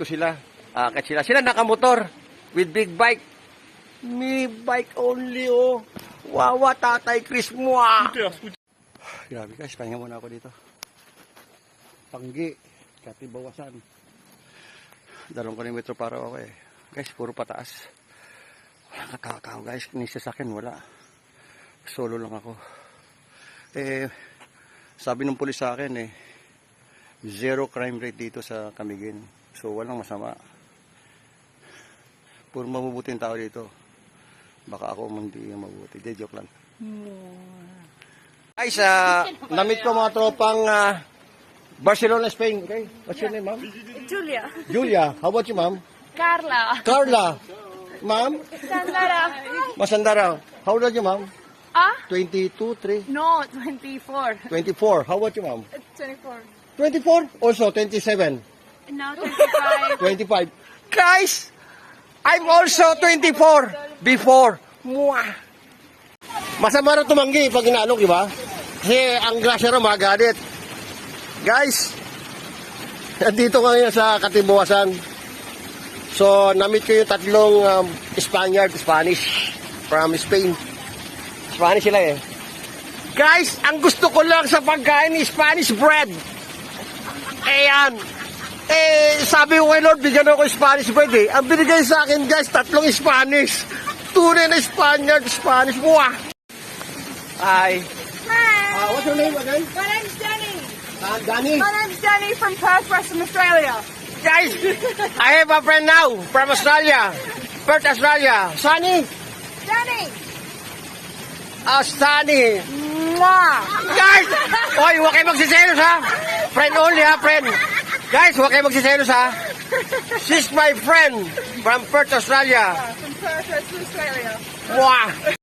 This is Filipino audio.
ko sila. Akit sila. Sila nakamotor with big bike. Me bike only, oh. Wawa, Tatay Chris mo, ah. Grabe guys, pahinga muna ako dito. Panggi, Katibawasan. 2 kilometro para ako eh. Guys, puro pataas. Wala kakao guys, kinisa sa akin, wala. Solo lang ako. Sabi ng pulis sa akin eh, 0 crime rate dito sa Camiguin. So walang masama. Puro mabubuting tao dito. Baka ako hindi mabuti. Di, joke lang. Guys, namit ko mga tropang Barcelona, Spain. Okay? What's your name, ma'am? Julia. Julia. How about you, ma'am? Carla. Carla. Ma'am? Sandara. Masandara. How old are you, ma'am? 22, 3? No, 24. 24. How about you, ma'am? 24. 24? Also 27. Now 25. 25. Guys, I'm also 24 before. Mwah. Masama rin tumanggi pag inaalok, di ba? Kasi ang grasya rin magalit. Guys, nandito ka ngayon sa Katibawasan. So, namit ko yung 3 Spanish from Spain. Spanish sila eh. Guys, ang gusto ko lang sa pagkain ni Spanish bread. Ayan. Sabi ko kay Lord, bigyan ako Spanish bread eh. Ang binigay sa akin guys, 3 Spanish. Tunay na Spaniard, Spanish. Mwah! Hi. Hi. What's your name again? My name's Danny. Danny. My name's Danny from Perth, Western Australia. Guys, I have a friend now from Australia. Perth, Australia. Sunny? Danny. Sunny. Mwah. Guys! Oy, huwag kayo magsiselos ha. Friend only ha, friend. Guys, huwag kayo magsiselos ha. She's my friend from Perth, Australia. From Perth, Western Australia. Mwah!